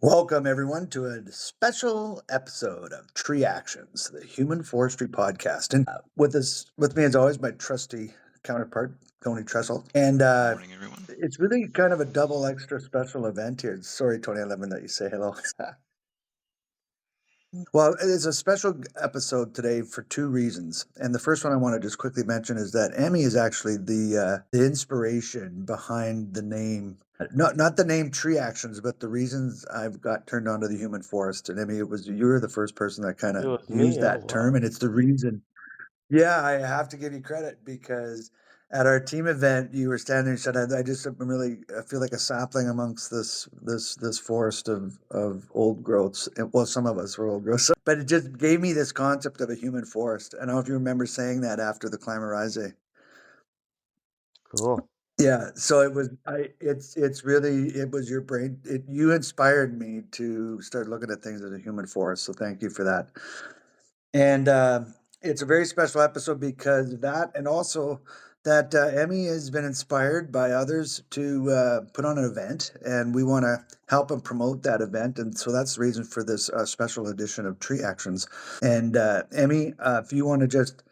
Welcome, everyone, to a special episode of Tree Actions, the Human Forestry Podcast. And with me, as always, my trusty counterpart, Tony Tressel. And Good morning, everyone. it's really kind of a double extra special event here. Sorry, Tony, I love that you say hello. Well, it's a special episode today for two reasons. And the first one I want to just quickly mention is that Emmy is actually the inspiration behind the name, not the name Tree Actions, but the reasons I've got turned on to the human forest. And Emmy, it was you were the first person that kind It of was used me? Oh, that term, wow. and it's the reason. Yeah, I have to give you credit because at our team event, you were standing and said, I just am really I feel like a sapling amongst this forest of old growths. Well, some of us were old growths, but it just gave me this concept of a human forest. I don't know if you remember saying that after the Climerize. Cool. Yeah, so it's really it was your brain. You inspired me to start looking at things as a human forest. So thank you for that. And it's a very special episode because of that, and also that Emmy has been inspired by others to put on an event, and we want to help and promote that event. And so that's the reason for this special edition of Tree Actions. And Emmy, if you want to just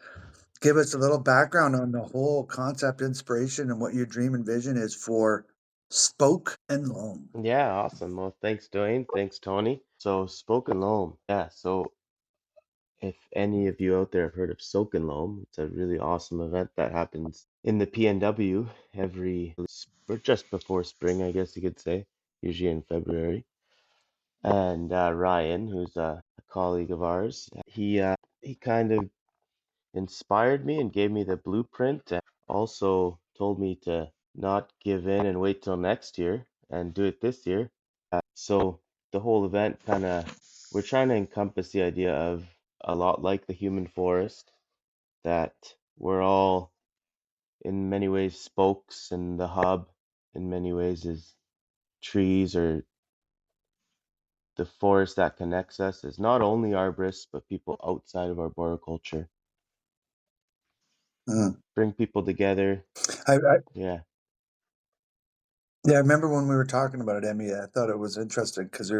give us a little background on the whole concept, inspiration, and what your dream and vision is for Spoke and Loam. Yeah, awesome. Well, thanks, Dwayne. Thanks, Tony. So, Spoke and Loam. Yeah, so if any of you out there have heard of Soak and Loam, it's a really awesome event that happens in the PNW or just before spring, I guess you could say, usually in February. And Ryan, who's a colleague of ours, he kind of inspired me and gave me the blueprint, and also told me to not give in and wait till next year and do it this year. So the whole event we're trying to encompass the idea of a lot like the human forest, that we're all in many ways spokes, and the hub in many ways is trees, or the forest that connects us is not only arborists, but people outside of arboriculture. Mm. Bring people together. I Yeah. Yeah, I remember when we were talking about it, Emmy. I thought it was interesting because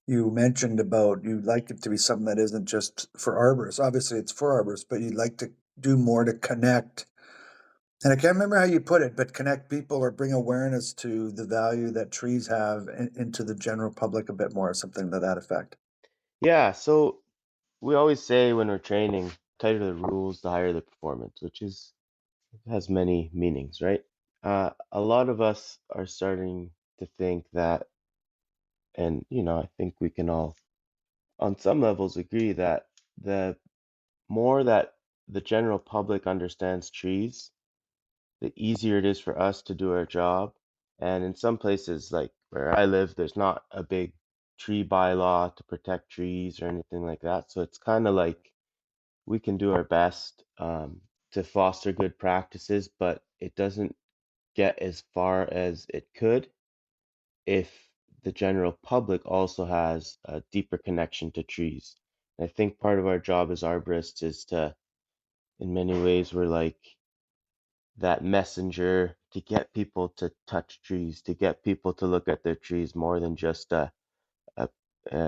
you mentioned about you'd like it to be something that isn't just for arborists. Obviously, it's for arborists, but you'd like to do more to connect. And I can't remember how you put it, but connect people or bring awareness to the value that trees have into the general public a bit more, something to that effect. Yeah, so we always say when we're training, tighter the rules, the higher the performance, which has many meanings, right? A lot of us are starting to think that, and I think we can all, on some levels, agree that the more that the general public understands trees, the easier it is for us to do our job. And in some places, like where I live, there's not a big tree bylaw to protect trees or anything like that. So it's kind of like we can do our best to foster good practices, but it doesn't get as far as it could if the general public also has a deeper connection to trees. And I think part of our job as arborists is to, in many ways, we're like that messenger to get people to touch trees, to get people to look at their trees more than just a,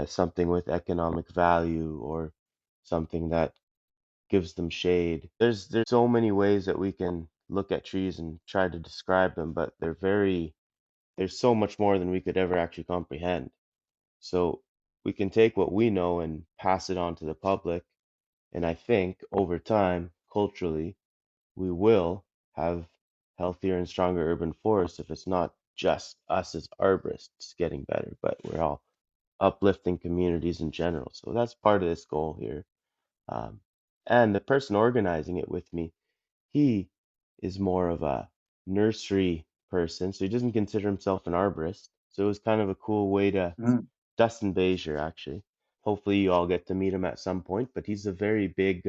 something with economic value, or something that gives them shade. There's so many ways that we can look at trees and try to describe them, but there's so much more than we could ever actually comprehend. So we can take what we know and pass it on to the public, and I think over time, culturally, we will have healthier and stronger urban forests if it's not just us as arborists getting better, but we're all uplifting communities in general. So that's part of this goal here. Um, and the person organizing it with me, he is more of a nursery person, so he doesn't consider himself an arborist. So it was kind of a cool way to Mm. Dustin Bezier, actually. Hopefully you all get to meet him at some point, but he's a very big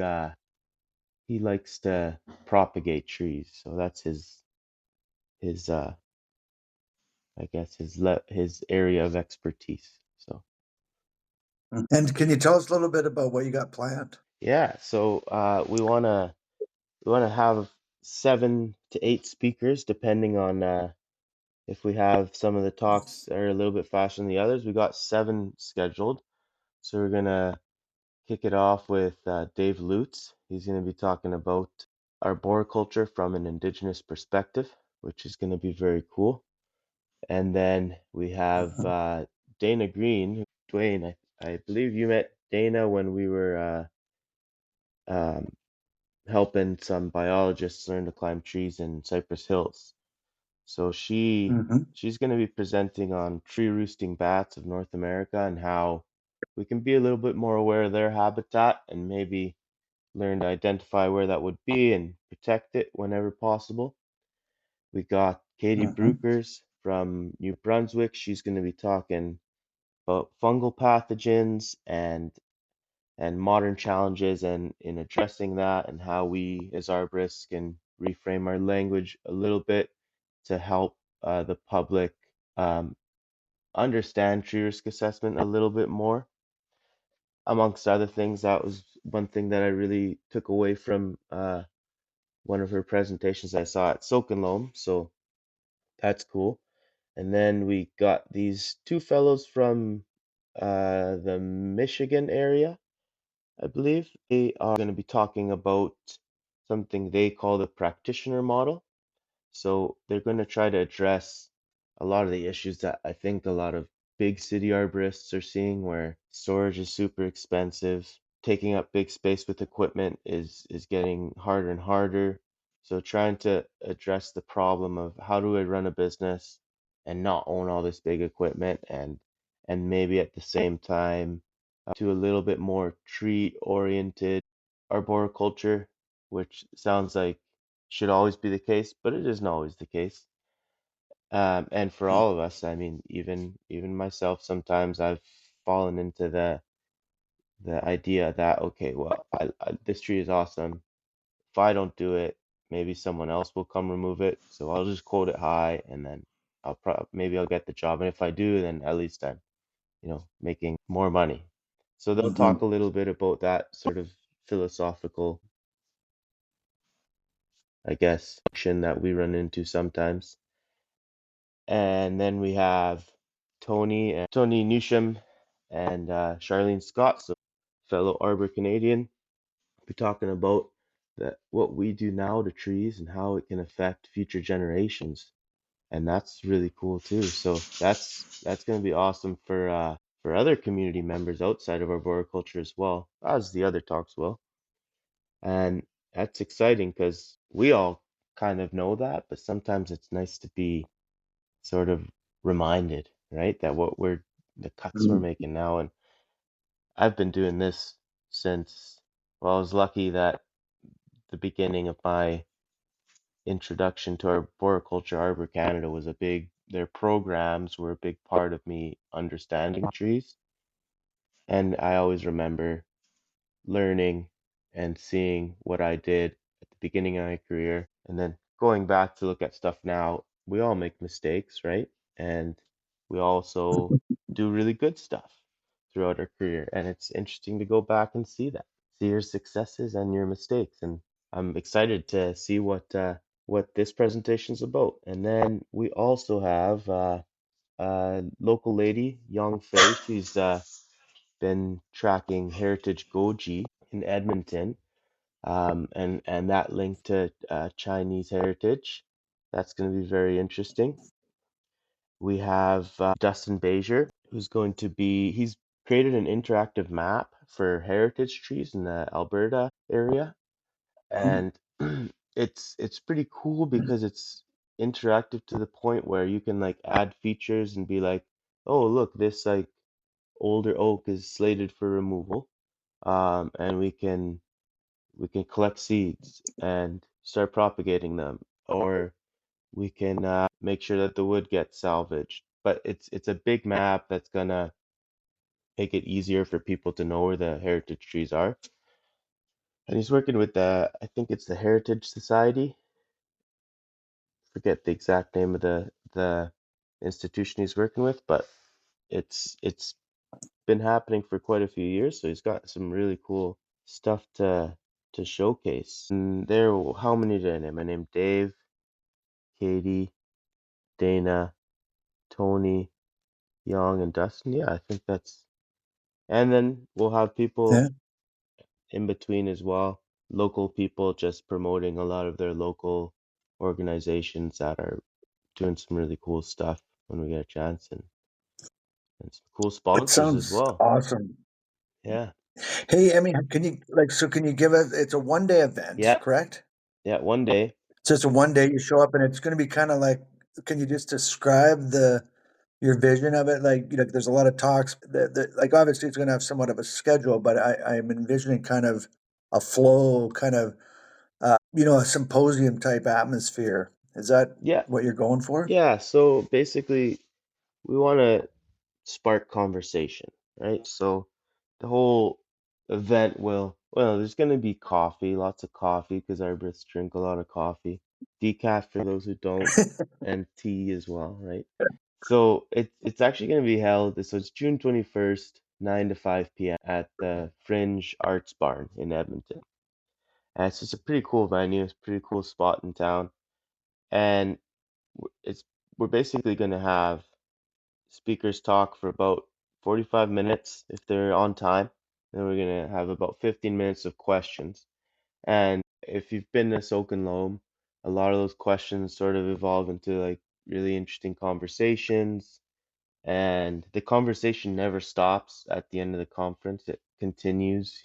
he likes to propagate trees. So that's his I guess his area of expertise. So And can you tell us a little bit about what you got planned? yeah, so we wanna have 7 to 8 speakers depending on if we have some of the talks that are a little bit faster than the others. We got 7 scheduled. So we're gonna kick it off with Dave Lutz. He's gonna be talking about arboriculture from an indigenous perspective, which is gonna be very cool. And then we have Dana Green. Dwayne, I believe you met Dana when we were um, helping some biologists learn to climb trees in Cypress Hills. So Mm-hmm. she's going to be presenting on tree roosting bats of North America and how we can be a little bit more aware of their habitat and maybe learn to identify where that would be and protect it whenever possible. We got Katie Mm-hmm. Brukers from New Brunswick. She's going to be talking about fungal pathogens and modern challenges and in addressing that and how we as arborists can reframe our language a little bit to help the public um, understand tree risk assessment a little bit more. Amongst other things, that was one thing that I really took away from one of her presentations I saw at N Loam. So that's cool. And then we got these two fellows from the Michigan area, I believe. They are going to be talking about something they call the practitioner model. So they're going to try to address a lot of the issues that I think a lot of big city arborists are seeing, where storage is super expensive, taking up big space with equipment is getting harder and harder. So trying to address the problem of how do I run a business and not own all this big equipment and maybe at the same time to a little bit more tree oriented arboriculture, which sounds like should always be the case, but it isn't always the case. And for all of us, I mean, even myself, sometimes I've fallen into the idea that okay, well, this tree is awesome. If I don't do it, maybe someone else will come remove it. So I'll just quote it high, and then maybe I'll get the job. And if I do, then at least I'm making more money. So they'll Mm-hmm. talk a little bit about that sort of philosophical, I guess, action that we run into sometimes. And then we have Tony Newsham and Charlene Scott, so fellow Arbor Canadian. We're talking about what we do now to trees and how it can affect future generations, and that's really cool too. So that's going to be awesome for other community members outside of arboriculture as well, as the other talks will. And that's exciting because we all kind of know that, but sometimes it's nice to be sort of reminded, right? That the cuts we're making now. And I've been doing this since, well, I was lucky that the beginning of my introduction to arboriculture, Arbor Canada was their programs were a big part of me understanding trees. And I always remember learning and seeing what I did at the beginning of my career and then going back to look at stuff now. We all make mistakes, right? And we also do really good stuff throughout our career. And it's interesting to go back and see your successes and your mistakes. And I'm excited to see what this presentation is about. And then we also have a local lady, Young Fei. She's been tracking Heritage Goji in Edmonton, and that link to Chinese heritage. That's going to be very interesting. We have Dustin Bezier, he's created an interactive map for heritage trees in the Alberta area, and it's pretty cool because it's interactive to the point where you can like add features and be like, oh look, this like older oak is slated for removal, and we can collect seeds and start propagating them, or we can make sure that the wood gets salvaged. But it's a big map that's gonna make it easier for people to know where the heritage trees are. And he's working with I think it's the Heritage Society. Forget the exact name of the institution he's working with, but it's been happening for quite a few years, so he's got some really cool stuff to showcase. And how many did I name? I named Dave, Katie, Dana, Tony, Young, and Dustin. Yeah, I think that's, and then we'll have Yeah, people in between as well, local people just promoting a lot of their local organizations that are doing some really cool stuff when we get a chance, and some cool it sponsors as sounds well. awesome. Yeah. Hey, I mean, can you like so? Can you give us? It's a 1 day event, Yeah. correct? Yeah. One day. So it's a 1 day you show up, and it's going to be kind of like. Can you just describe the your vision of it? Like, there's a lot of talks. Like, obviously, it's going to have somewhat of a schedule, but I'm envisioning kind of a flow, kind of a symposium type atmosphere. Is that Yeah. what you're going for? Yeah. So basically, we want to spark conversation, right? So the whole event well, there's going to be coffee, lots of coffee because arborists drink a lot of coffee, decaf for those who don't, and tea as well, right? So it's actually going to be held, so it's June 21st, 9 to 5 p.m. at the Fringe Arts Barn in Edmonton. And it's just a pretty cool venue, it's a pretty cool spot in town. And it's we're basically going to have speakers talk for about 45 minutes if they're on time. Then we're going to have about 15 minutes of questions. And if you've been to Soak and Loam, a lot of those questions sort of evolve into like really interesting conversations. And the conversation never stops at the end of the conference. It continues,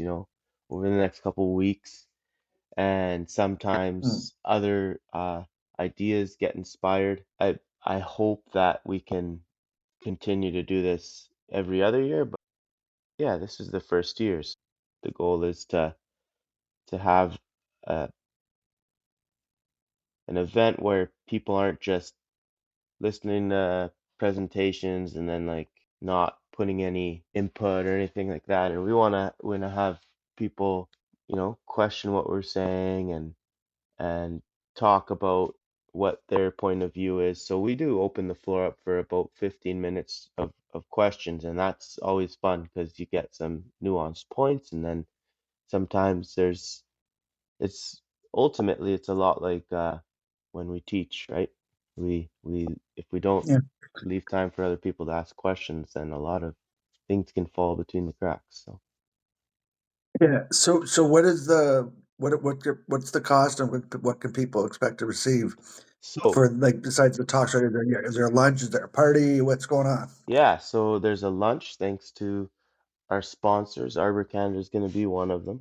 over the next couple of weeks. And Hmm. sometimes other ideas get inspired. I hope that we can continue to do this every other year, but yeah, this is the first year. So the goal is to have uh, an event where people aren't just listening to presentations and then like not putting any input or anything like that. And we wanna have people, question what we're saying and talk about what their point of view is. So we do open the floor up for about 15 minutes of questions, and that's always fun because you get some nuanced points, and then sometimes it's ultimately it's a lot like when we teach, right? We if we don't Yeah. leave time for other people to ask questions, then a lot of things can fall between the cracks. So Yeah. So what is the what's the cost and what can people expect to receive so for like besides the talk show? Is there a lunch? Is there a party? What's going on? yeah, so there's a lunch thanks to our sponsors. Arbor Canada is going to be one of them.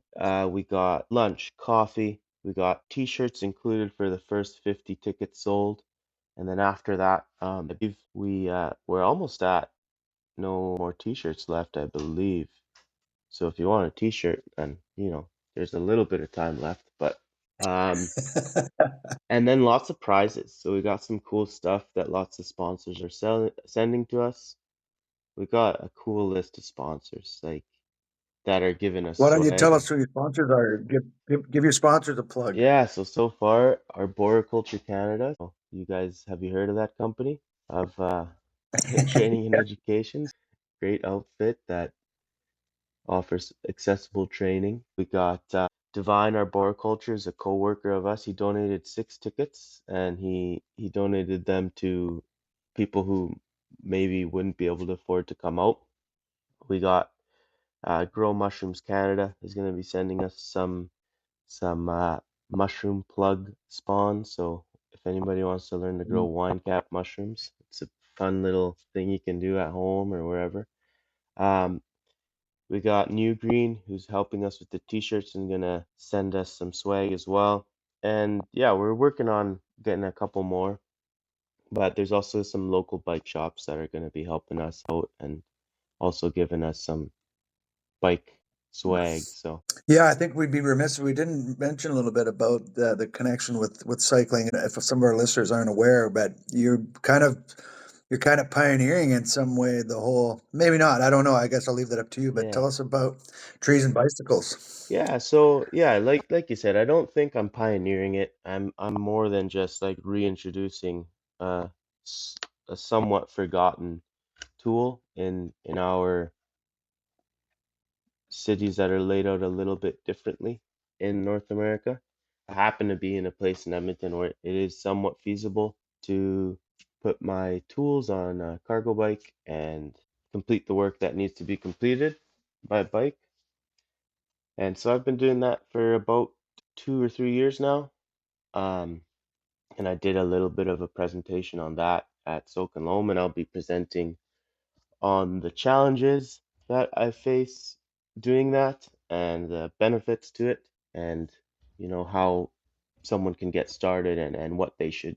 We got lunch, coffee, we got t-shirts included for the first 50 tickets sold. And then after that, I believe we're almost at no more t-shirts left, I believe. So if you want a t-shirt, then there's a little bit of time left, but um and then lots of prizes. So we got some cool stuff that lots of sponsors are sending to us. We got a cool list of sponsors like that are giving us Why don't you tell swag. us who your sponsors are? Give your sponsors a plug. Yeah, so far Arboriculture Canada. So you guys, have you heard of that company? Of training and education. Great outfit that offers accessible training. We got Divine Arboriculture is a co-worker of us. He donated 6 tickets and he donated them to people who maybe wouldn't be able to afford to come out. We got Grow Mushrooms Canada is going to be sending us some mushroom plug spawn. So if anybody wants to learn to grow wine cap mushrooms, it's a fun little thing you can do at home or wherever. Um, we got New Green, who's helping us with the t-shirts and gonna send us some swag as well. And yeah, we're working on getting a couple more, but there's also some local bike shops that are gonna be helping us out and also giving us some bike swag. So Yeah, I think we'd be remiss if we didn't mention a little bit about the connection with cycling. And if some of our listeners aren't aware, but you're kind of pioneering in some way the whole. Maybe not. I don't know. I guess I'll leave that up to you. But yeah. tell us about trees and bicycles. Yeah, so yeah, like you said, I don't think I'm pioneering it. I'm more than just like reintroducing uh s- a somewhat forgotten tool in our cities that are laid out a little bit differently in North America. I happen to be in a place in Edmonton where it is somewhat feasible to put my tools on a cargo bike and complete the work that needs to be completed by bike. And so I've been doing that for about 2 or 3 years now. Um, and I did a little bit of a presentation on that at N Loam, and I'll be presenting on the challenges that I face doing that and the benefits to it, and how someone can get started and what they should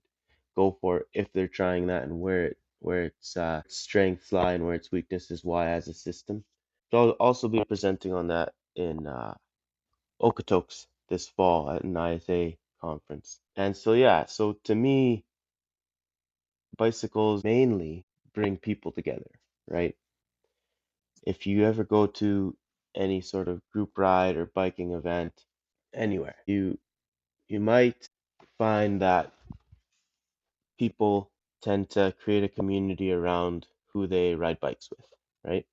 go for if they're trying that, and where its strengths lie and where its weaknesses lie as a system. So I'll also be presenting on that in Okotoks this fall at an ISA conference. And so yeah, so to me, bicycles mainly bring people together, right? If you ever go to any sort of group ride or biking event anywhere, you might find that people tend to create a community around who they ride bikes with, right?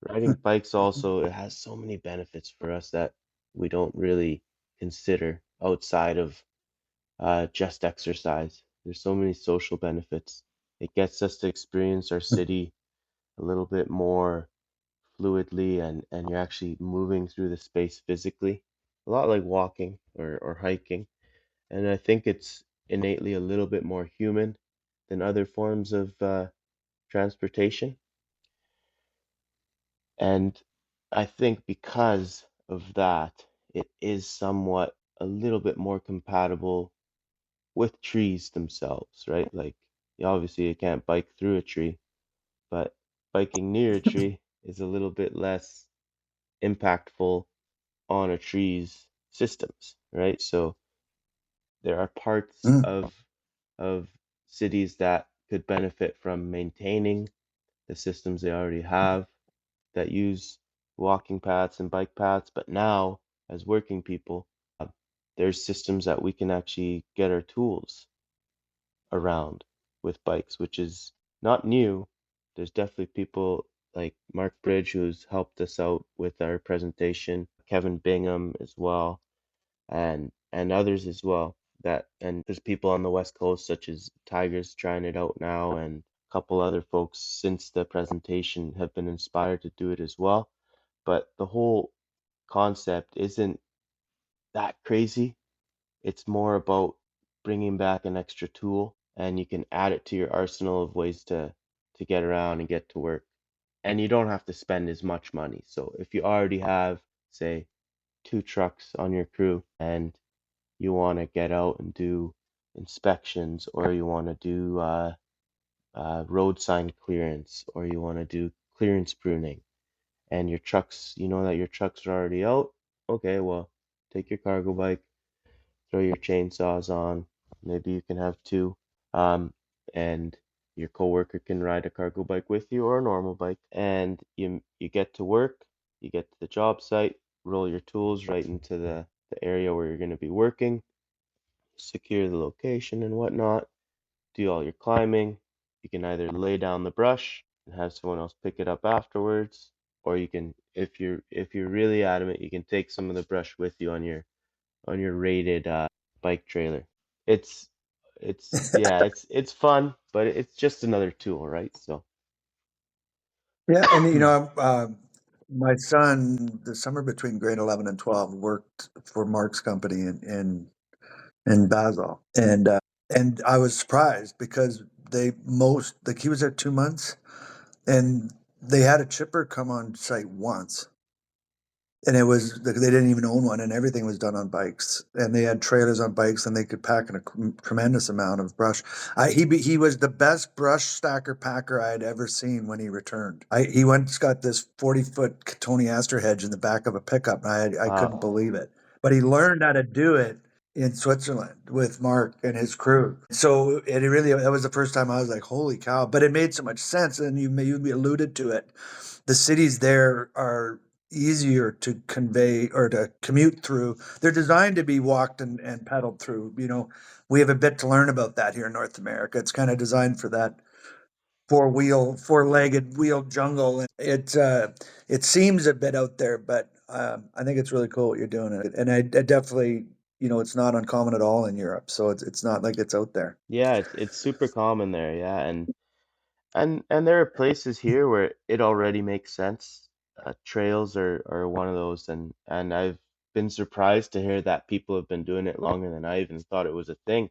Riding bikes Mhm. also, it has so many benefits for us that we don't really consider outside of just exercise. There's so many social benefits. It gets us to experience our city a little bit more fluidly, and you're actually moving through the space physically, a lot like walking or hiking. And I think it's innately a little bit more human than other forms of transportation. And I think because of that, it is somewhat a little bit more compatible with trees themselves, right? Like, obviously, you can't bike through a tree, but biking near a tree is a little bit less impactful on a tree's systems, right? So there are parts Mm. of cities that could benefit from maintaining the systems they already have that use walking paths and bike paths. But now, as working people, there's systems that we can actually get our tools around with bikes, which is not new. There's definitely people like Mark Bridge who's helped us out with our presentation, Kevin Bingham as well, and others as well. That and there's people on the West Coast such as Tigers trying it out now, and a couple other folks since the presentation have been inspired to do it as well. But the whole concept isn't that crazy. It's more about bringing back an extra tool, and you can add it to your arsenal of ways to get around and get to work. And you don't have to spend as much money. So if you already have, say, 2 trucks on your crew and you want to get out and do inspections, or you want to do road sign clearance, or you want to do clearance pruning, and your trucks, you know that your trucks are already out, okay, well, take your cargo bike, throw your chainsaws on. Maybe you can have two, and your coworker can ride a cargo bike with you or a normal bike, and you get to work, you get to the job site, roll your tools right into the area where you're going to be working, secure the location and whatnot, do all your climbing. You can either lay down the brush and have someone else pick it up afterwards, or you can, if you're really adamant, you can take some of the brush with you on your rated bike trailer. It's it's yeah, it's fun, but it's just another tool, right? So Yeah, and my son, the summer between grade 11 and 12, worked for Mark's company in Basel, and I was surprised because like he was there 2 months, and they had a chipper come on site once, and it was they didn't even own one, and everything was done on bikes, and they had trailers on bikes, and they could pack in a tremendous amount of brush. He was the best brush stacker packer I had ever seen when he returned. He went got this 40-foot Tony Astor hedge in the back of a pickup, and I couldn't wow. believe it. But he learned how to do it in Switzerland with Mark and his crew. So it really that was the first time I was like, holy cow! But it made so much sense, and you alluded to it. The cities there are easier to convey or to commute through. They're designed to be walked and pedaled through. We have a bit to learn about that here in North America. It's kind of designed for that four-legged wheel jungle, and it seems a bit out there, but I think it's really cool what you're doing, and I definitely it's not uncommon at all in Europe. So it's not like it's out there. Yeah, it's super common there, yeah, and there are places here where it already makes sense. Trails are one of those, and I've been surprised to hear that people have been doing it longer than I even thought it was a thing.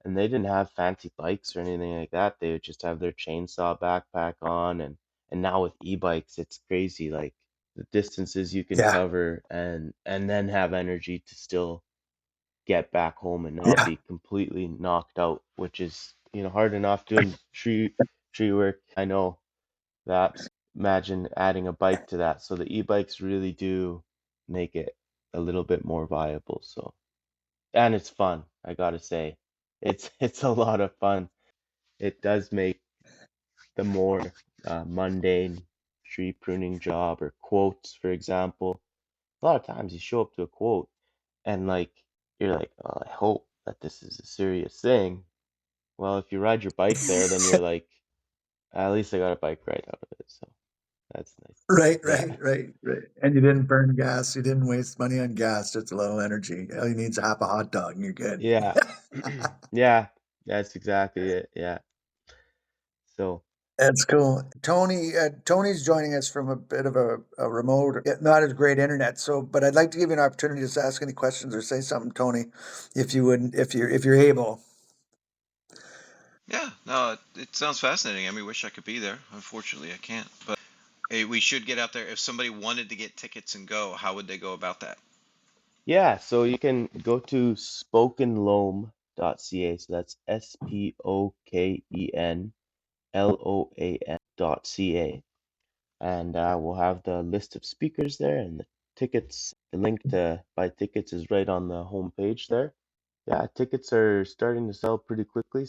And they didn't have fancy bikes or anything like that. They would just have their chainsaw backpack on, and now with e-bikes, it's crazy, like the distances you can Yeah. cover and then have energy to still get back home and not Yeah. be completely knocked out, which is, hard enough doing tree work. I know that. Imagine adding a bike to that. So the e-bikes really do make it a little bit more viable. So, and it's fun, I gotta say. It's a lot of fun. It does make the more mundane tree pruning job or quotes, for example. A lot of times you show up to a quote and like you're like, oh, I hope that this is a serious thing. Well, if you ride your bike there, then you're like, at least I got a bike ride out of it. So that's nice. Right, Yeah. right, right, right. And you didn't burn gas. You didn't waste money on gas, just a little energy. All you need is half a hot dog and you're good. Yeah. Yeah. That's exactly it. Yeah. So, That's cool. Tony's joining us from a bit of a remote, not as great internet. So, but I'd like to give you an opportunity to ask any questions or say something, Tony, if you would, if you're able. Yeah, no, it sounds fascinating. I mean, wish I could be there. Unfortunately, I can't. But hey, we should get out there. If somebody wanted to get tickets and go, how would they go about that? yeah, so you can go to spokenloam.ca. So that's SPOKENLOAM.ca. And we'll have the list of speakers there and the tickets. The link to buy tickets is right on the homepage there. Yeah, tickets are starting to sell pretty quickly.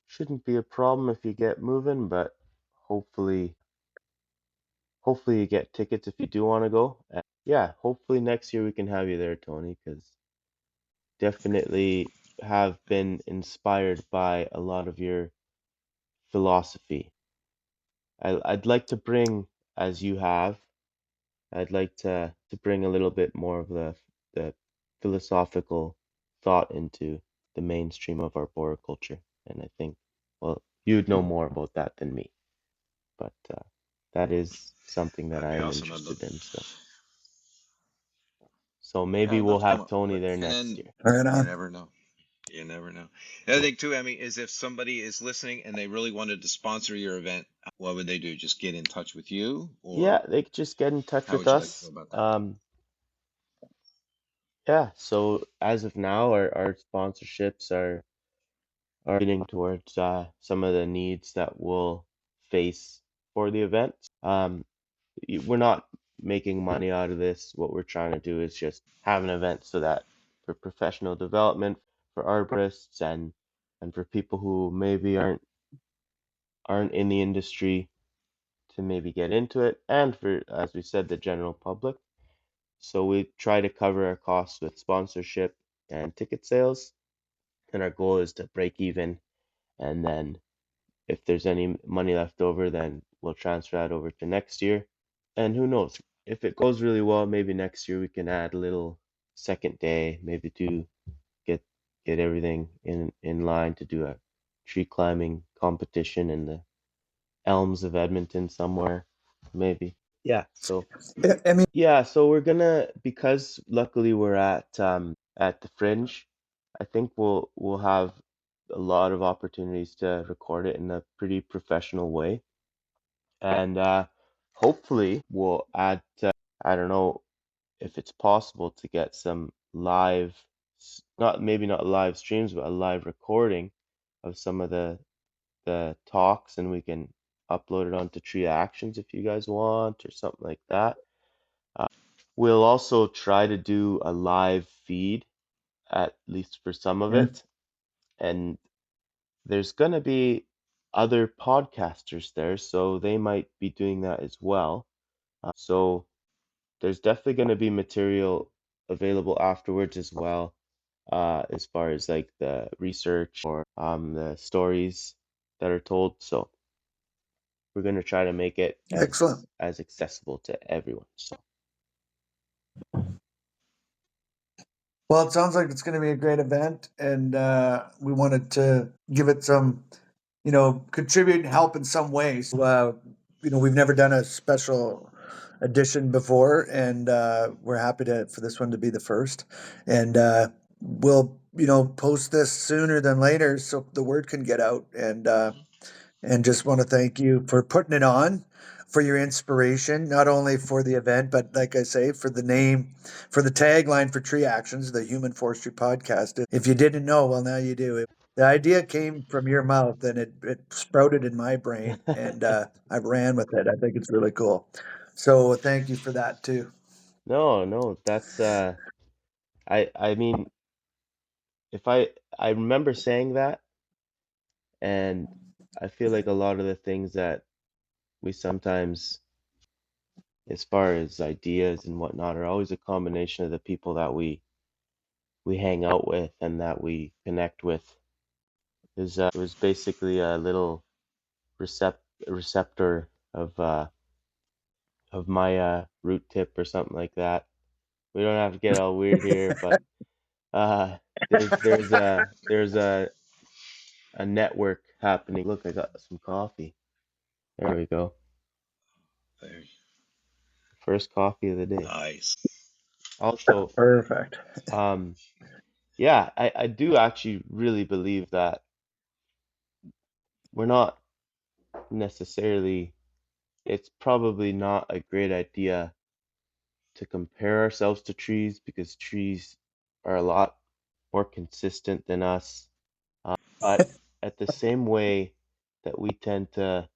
Shouldn't be a problem if you get moving, but hopefully, hopefully you get tickets if you do want to go. And yeah, hopefully next year we can have you there, Tony, because definitely have been inspired by a lot of your philosophy. I'd like to bring, as you have, I'd like to bring a little bit more of the philosophical thought into the mainstream of our culture, and I think, well, you'd know more about that than me, but that is something that That'd I be am awesome. I'd love. interested in. So Yeah, maybe I'd we'll love to come have up. Tony But there and next then year. Right you on. never know. You never know. The other thing too, Emmy, is if somebody is listening and they really wanted to sponsor your event, what would they do? Just get in touch with you, Yeah, or they could just get in touch how with would you like to go us. about that? Yeah, so as of now, our sponsorships are leaning towards some of the needs that we'll face for the event. We're not making money out of this. What we're trying to do is just have an event so that for professional development, for arborists and for people who maybe aren't in the industry to maybe get into it, and for, as we said, the general public. So we try to cover our costs with sponsorship and ticket sales, and our goal is to break even, and then if there's any money left over, then we'll transfer that over to next year. And who knows? If it goes really well, maybe next year we can add a little second day, maybe to get get everything in line to do a tree climbing competition in the Elms of Edmonton somewhere, maybe. Yeah, so I mean, yeah, so we're gonna, because luckily we're at the Fringe, I think we'll have a lot of opportunities to record it in a pretty professional way. And hopefully we'll add I don't know if it's possible to get some live, not maybe not live streams, but a live recording of some of the talks, and we can upload it onto Tree Actions if you guys want or something like that. We'll also try to do a live feed, at least for some of yeah, it. And there's going to be other podcasters there, so they might be doing that as well. So there's definitely going to be material available afterwards as well, as far as like the research or the stories that are told. So we're going to try to make it excellent. as accessible to everyone. So Well, it sounds like it's going to be a great event, and we wanted to give it some, contribute and help in some ways. We've never done a special edition before, and we're happy to for this one to be the first. And we'll, post this sooner than later so the word can get out. Mhm. And just want to thank you for putting it on, for your inspiration, not only for the event, but like I say, for the name, for the tagline for Tree Actions, the Human Forestry Podcast. If you didn't know, well, now you do. The idea came from your mouth and it sprouted in my brain, and I ran with it. I think it's really cool. So thank you for that too. No, no, that's I mean, if I remember saying that, and I feel like a lot of the things that we sometimes, as far as ideas and whatnot, are always a combination of the people that we hang out with and that we connect with. It was basically a little receptor of my root tip or something like that. We don't have to get all weird here, but uh, there's a network happening. Look, I got some coffee. There we go. Very First coffee of the day. nice. Also, Perfect. um, yeah, I do actually really believe that we're not necessarily, it's probably not a great idea to compare ourselves to trees because trees are a lot more consistent than us. But at the same way that we tend to,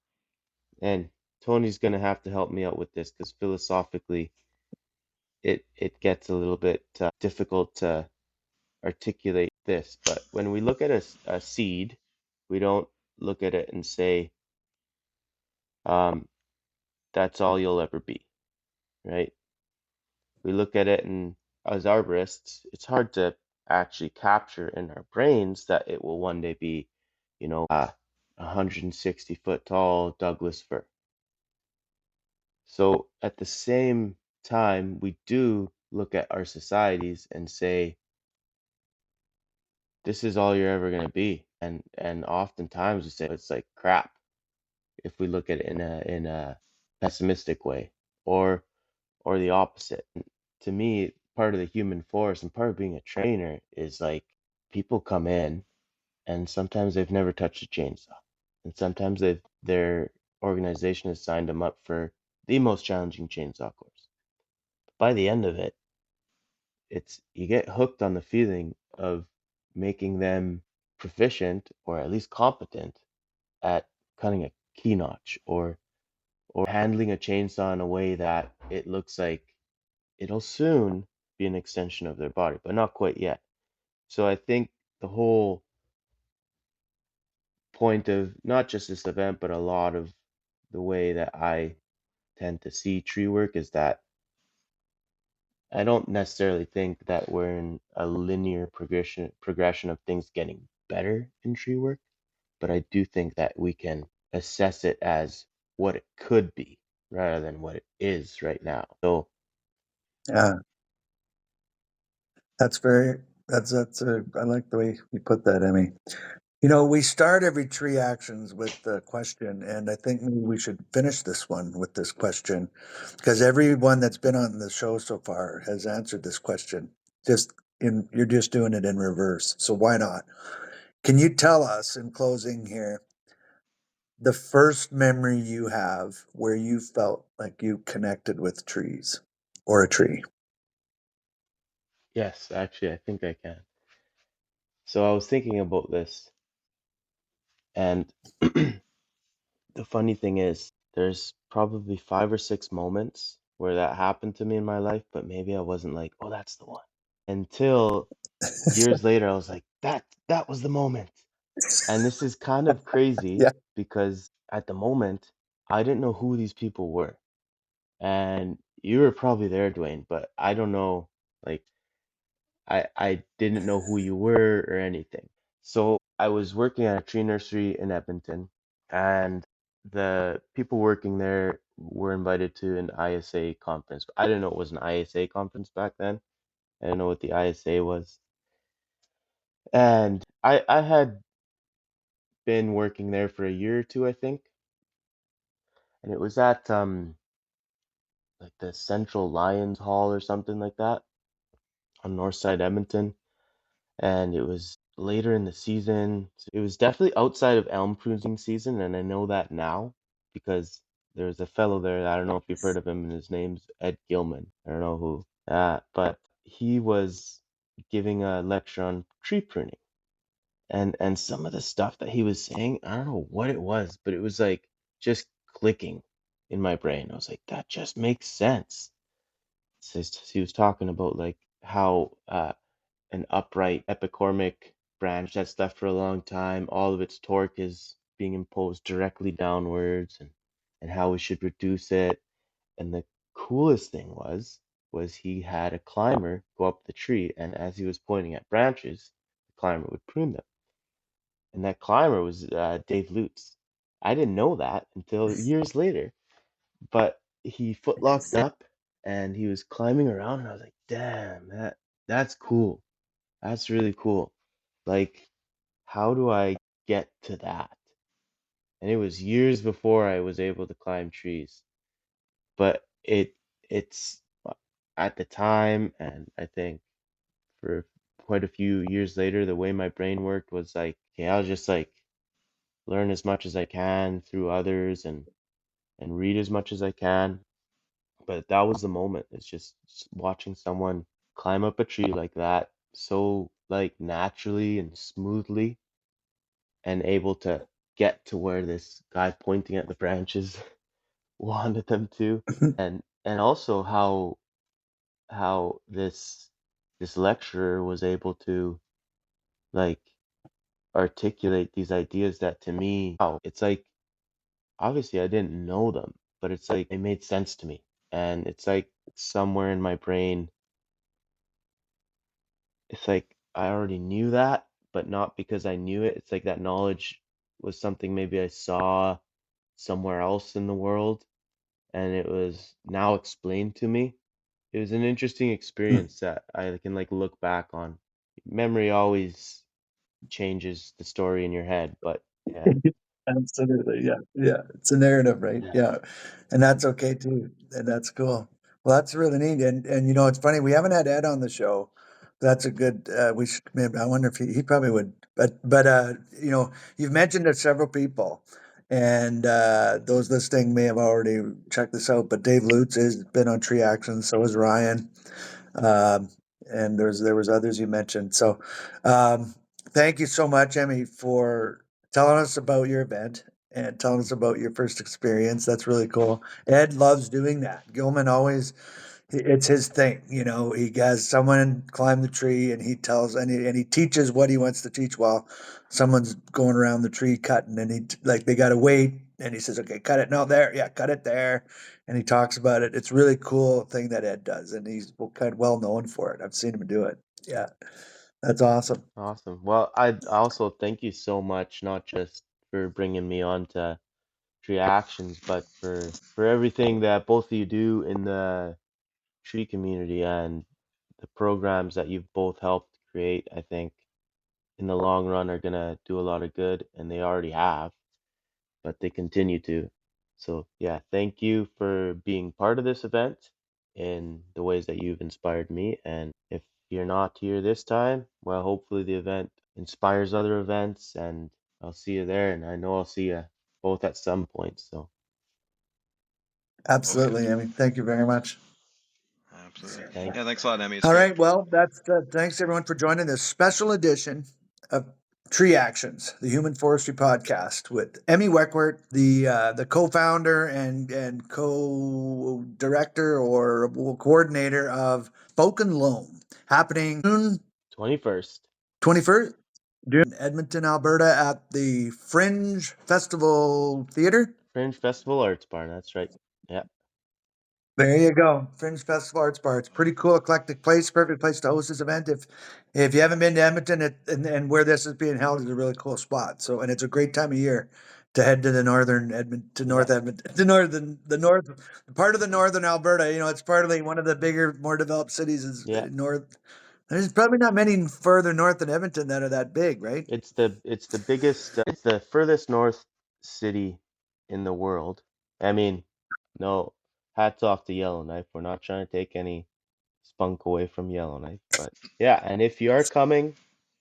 and Tony's going to have to help me out with this because philosophically it gets a little bit difficult to articulate this. But when we look at a seed, we don't look at it and say, um, that's all you'll ever be, right? We look at it, and as arborists, it's hard to actually capture in our brains that it will one day be, 160 foot tall Douglas fir. So at the same time, we do look at our societies and say, this is all you're ever going to be. And oftentimes we say it's like crap if we look at it in a pessimistic way, or the opposite. To me, part of the human force and part of being a trainer is like people come in and sometimes they've never touched a chainsaw. And sometimes their organization has signed them up for the most challenging chainsaw course. By the end of it, it's you get hooked on the feeling of making them proficient or at least competent at cutting a key notch, or handling a chainsaw in a way that it looks like it'll soon be an extension of their body, but not quite yet. So I think the whole point of not just this event, but a lot of the way that I tend to see tree work is that I don't necessarily think that we're in a linear progression of things getting better in tree work, but I do think that we can assess it as what it could be rather than what it is right now. So Yeah, that's very I like the way you put that, Emmy. We start every tree actions with the question, and I think maybe we should finish this one with this question because everyone that's been on the show so far has answered this question. You're just doing it in reverse. So why not? Can you tell us in closing here the first memory you have where you felt like you connected with trees or a tree? yes, actually, I think I can. So I was thinking about this, and the funny thing is, there's probably 5 or 6 moments where that happened to me in my life, but maybe I wasn't like, oh, that's the one. Until years later, I was like, that was the moment. And this is kind of crazy Yeah. because at the moment, I didn't know who these people were. And you were probably there, Dwayne, but I don't know, like I didn't know who you were or anything. So I was working at a tree nursery in Edmonton, and the people working there were invited to an ISA conference. I didn't know it was an ISA conference back then. I didn't know what the ISA was. And I had been working there for a year or two, I think, and it was at like the Central Lions Hall or something like that on North Side Edmonton. And it was later in the season. It was definitely outside of elm pruning season, and I know that now because there's a fellow there. I don't know if you've heard of him, and his name's Ed Gilman. I don't know who, but he was giving a lecture on tree pruning, and some of the stuff that he was saying, I don't know what it was, but it was like just clicking in my brain. I was like, that just makes sense. So he was talking about like how an upright epicormic branch that's left for a long time, all of its torque is being imposed directly downwards, and how we should reduce it. And the coolest thing was he had a climber go up the tree, and as he was pointing at branches, the climber would prune them. And that climber was Dave Lutz. I didn't know that until years later, but he footlocked up and he was climbing around, and I was like, damn, that's cool. That's really cool. Like, how do I get to that? And it was years before I was able to climb trees. But it's at the time, and I think for quite a few years later, the way my brain worked was like, okay, I'll just like learn as much as I can through others and read as much as I can. But that was the moment. It's just watching someone climb up a tree like that, so like naturally and smoothly, and able to get to where this guy pointing at the branches wanted them to. And also how this lecturer was able to like articulate these ideas that to me, wow, it's like obviously I didn't know them, but it's like it made sense to me. And it's like somewhere in my brain, it's like I already knew that, but not because I knew it. It's like that knowledge was something maybe I saw somewhere else in the world, and it was now explained to me. It was an interesting experience that I can like look back on. Memory always changes the story in your head, but yeah, Absolutely, yeah, yeah. It's a narrative, right? yeah, Yeah, and that's okay too, and that's cool. Well, that's really neat, and you know, it's funny we haven't had Ed on the show. That's a good. We should maybe. I wonder if he probably would, but you know, you've mentioned it several people, and those listening may have already checked this out. But Dave Lutz has been on Tree Action, so has Ryan. Um, and there was others you mentioned. So, um, thank you so much, Emmy, for telling us about your event and telling us about your first experience. That's really cool. Ed loves doing that. Gilman always, it's his thing. You know, he has someone climb the tree and he tells and he teaches what he wants to teach while someone's going around the tree cutting, and like they got to wait, and he says, okay, cut it. No, there, yeah, cut it there, and he talks about it. It's a really cool thing that Ed does, and he's kind of well known for it. I've seen him do it. Yeah, that's awesome. awesome. Well, I also thank you so much, not just for bringing me on to Tree Actions, but for everything that both of you do in the tree community and the programs that you've both helped create. I think in the long run are gonna do a lot of good, and they already have, but they continue to. So yeah, thank you for being part of this event in the ways that you've inspired me. And if you're not here this time, well, hopefully the event inspires other events, and I'll see you there. And I know I'll see you both at some point. So Okay. Absolutely, Emmy. Thank you very much. Absolutely. thank Yeah, thanks a lot, Emmy. It's All great. right. Well, that's thanks everyone for joining this special edition of Tree Actions, the Human Forestry Podcast, with Emmy Weckwart, the co-founder and co-director or coordinator of N Loam, happening June 21st 21st, in Edmonton, Alberta, at the Fringe Festival Theater. Fringe Festival Arts Barn. That's right. Yeah. There you go. Fringe Festival Arts Bar. It's a pretty cool, eclectic place. Perfect place to host this event. If you haven't been to Edmonton, and where this is being held is a really cool spot. So, and it's a great time of year to head to the northern Edmonton, to Yeah. North Edmonton, to the north part of the northern Alberta. You know, it's partly one of the bigger, more developed cities is Yeah. north There's probably not many further north than Edmonton that are that big, right? It's the biggest, it's the furthest north city in the world. I mean, no, hats off to Yellowknife. We're not trying to take any spunk away from Yellowknife, but yeah. And if you are coming,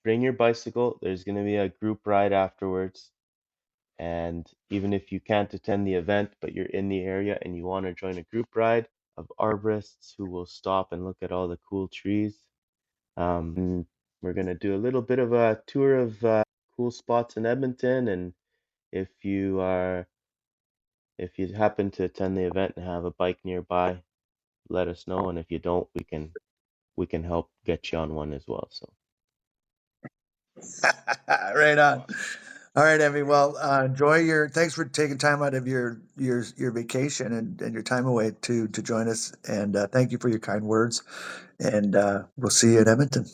bring your bicycle. There's going to be a group ride afterwards. And even if you can't attend the event, but you're in the area and you want to join a group ride of arborists who will stop and look at all the cool trees, and we're going to do a little bit of a tour of cool spots in Edmonton. And if you are, if you happen to attend the event and have a bike nearby, let us know. And if you don't, we can help get you on one as well. So Right on. Awesome. All right, Emmy. Well, enjoy your. Thanks for taking time out of your vacation and your time away to join us. And thank you for your kind words. And we'll see you in Edmonton.